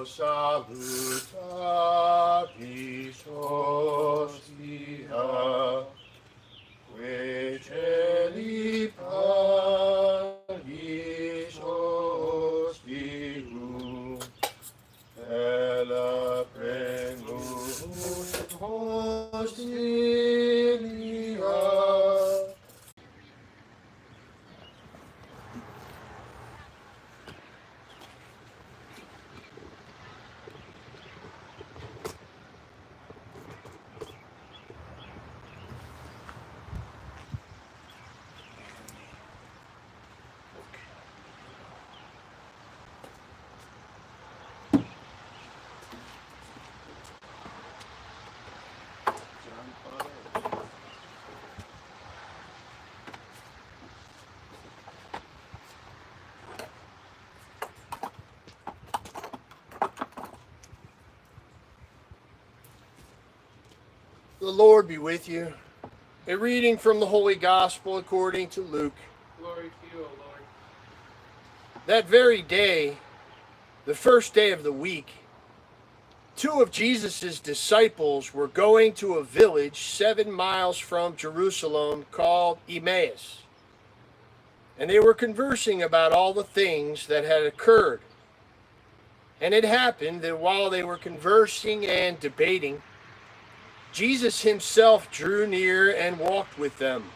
salutavis hostia, que celi palis hostium, ella premus hostilia. The Lord be with you. A reading from the Holy Gospel according to Luke. Glory to you, O Lord. That very day, the first day of the week, 2 of Jesus' disciples were going to a village 7 miles from Jerusalem called Emmaus. And they were conversing about all the things that had occurred. And it happened that while they were conversing and debating, Jesus himself drew near and walked with them.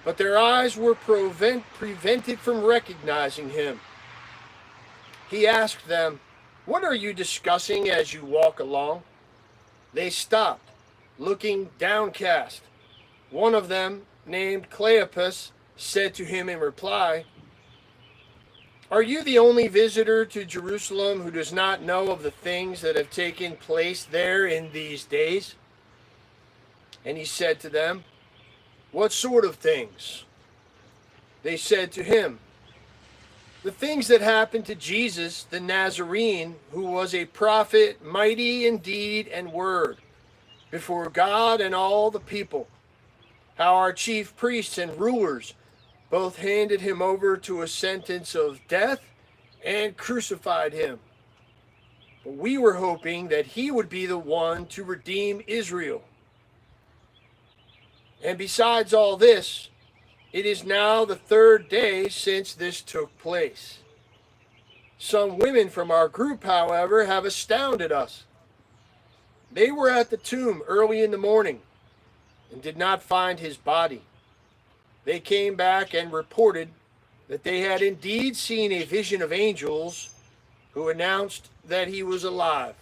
But their eyes were prevented from recognizing him. He asked them, "What are you discussing as you walk along?" They stopped, looking downcast. One of them, named Cleopas, said to him in reply, "Are you the only visitor to Jerusalem who does not know of the things that have taken place there in these days?" And he said to them, "What sort of things?" They said to him, "The things that happened to Jesus the Nazarene, who was a prophet, mighty in deed and word, before God and all the people, how our chief priests and rulers both handed him over to a sentence of death and crucified him. But we were hoping that he would be the one to redeem Israel. And besides all this, it is now the 3rd day since this took place. Some women from our group, however, have astounded us. They were at the tomb early in the morning and did not find his body. They came back and reported that they had indeed seen a vision of angels who announced that he was alive.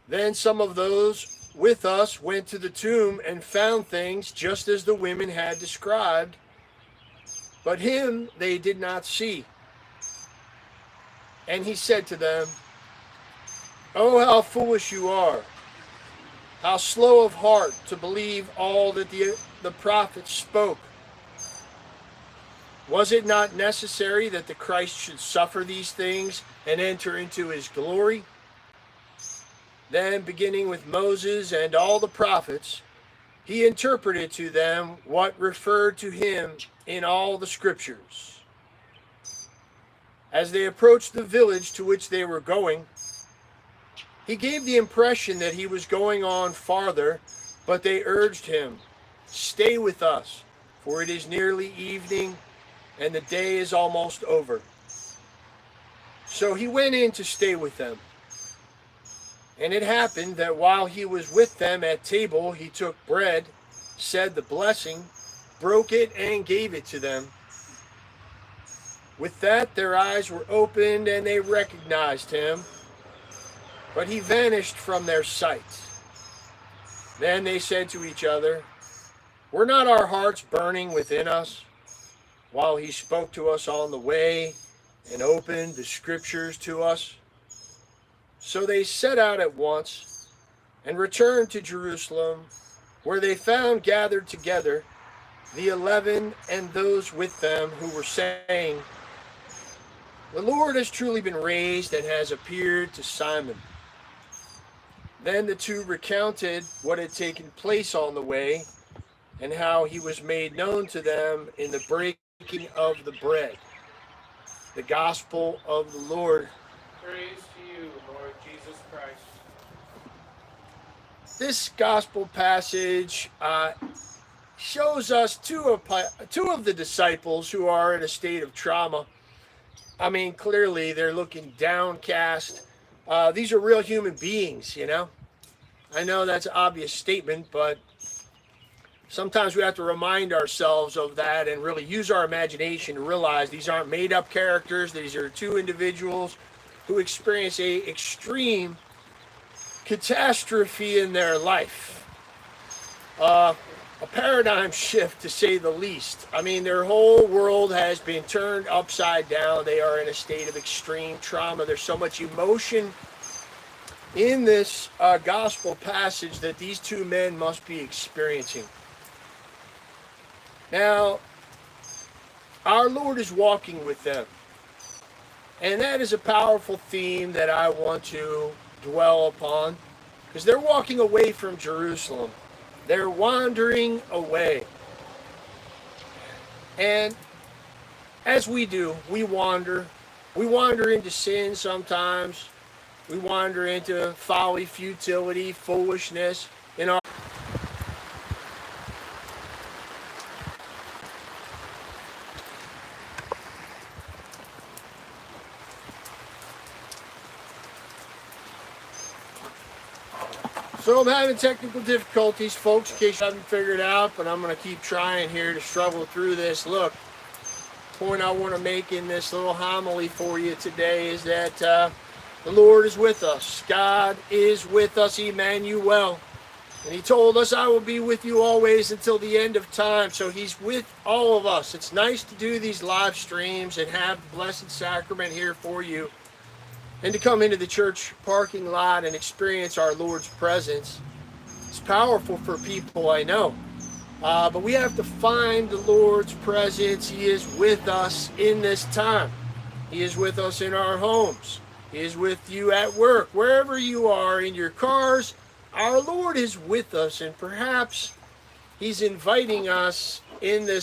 Then some of those with us went to the tomb and found things just as the women had described, but him they did not see." And he said to them, "Oh, how foolish you are! How slow of heart to believe all that the prophets spoke. Was it not necessary that the Christ should suffer these things and enter into his glory?" Then, beginning with Moses and all the prophets, he interpreted to them what referred to him in all the scriptures. As they approached the village to which they were going, he gave the impression that he was going on farther, but they urged him, "Stay with us, for it is nearly evening, and the day is almost over." So he went in to stay with them. And it happened that while he was with them at table, he took bread, said the blessing, broke it, and gave it to them. With that, their eyes were opened, and they recognized him, but he vanished from their sight. Then they said to each other, "Were not our hearts burning within us while he spoke to us on the way and opened the scriptures to us?" So they set out at once and returned to Jerusalem, where they found gathered together the 11 and those with them who were saying, "The Lord has truly been raised and has appeared to Simon." Then the 2 recounted what had taken place on the way and how he was made known to them in the breaking of the bread. The Gospel of the Lord. Praise to you, Lord Jesus Christ. This gospel passage shows us two of the disciples who are in a state of trauma. I mean, clearly they're looking downcast. These are real human beings, you know. I know that's an obvious statement, but sometimes we have to remind ourselves of that and really use our imagination to realize these aren't made-up characters. These are two individuals who experience a extreme catastrophe in their life. A paradigm shift, to say the least. I mean, their whole world has been turned upside down. They are in a state of extreme trauma. There's so much emotion in this gospel passage that these two men must be experiencing. Now, our Lord is walking with them. And that is a powerful theme that I want to dwell upon, because they're walking away from Jerusalem. They're wandering away. And as we do, we wander. We wander into sin sometimes. We wander into folly, futility, foolishness. So I'm having technical difficulties, folks, in case you haven't figured out, but I'm going to keep trying here to struggle through this. Look, the point I want to make in this little homily for you today is that the Lord is with us. God is with us, Emmanuel. And he told us, I will be with you always until the end of time. So he's with all of us. It's nice to do these live streams and have the Blessed Sacrament here for you, and to come into the church parking lot and experience our Lord's presence. It's powerful for people, I know. But we have to find the Lord's presence. He is with us in this time. He is with us in our homes. He is with you at work. Wherever you are, in your cars, our Lord is with us. And perhaps he's inviting us in this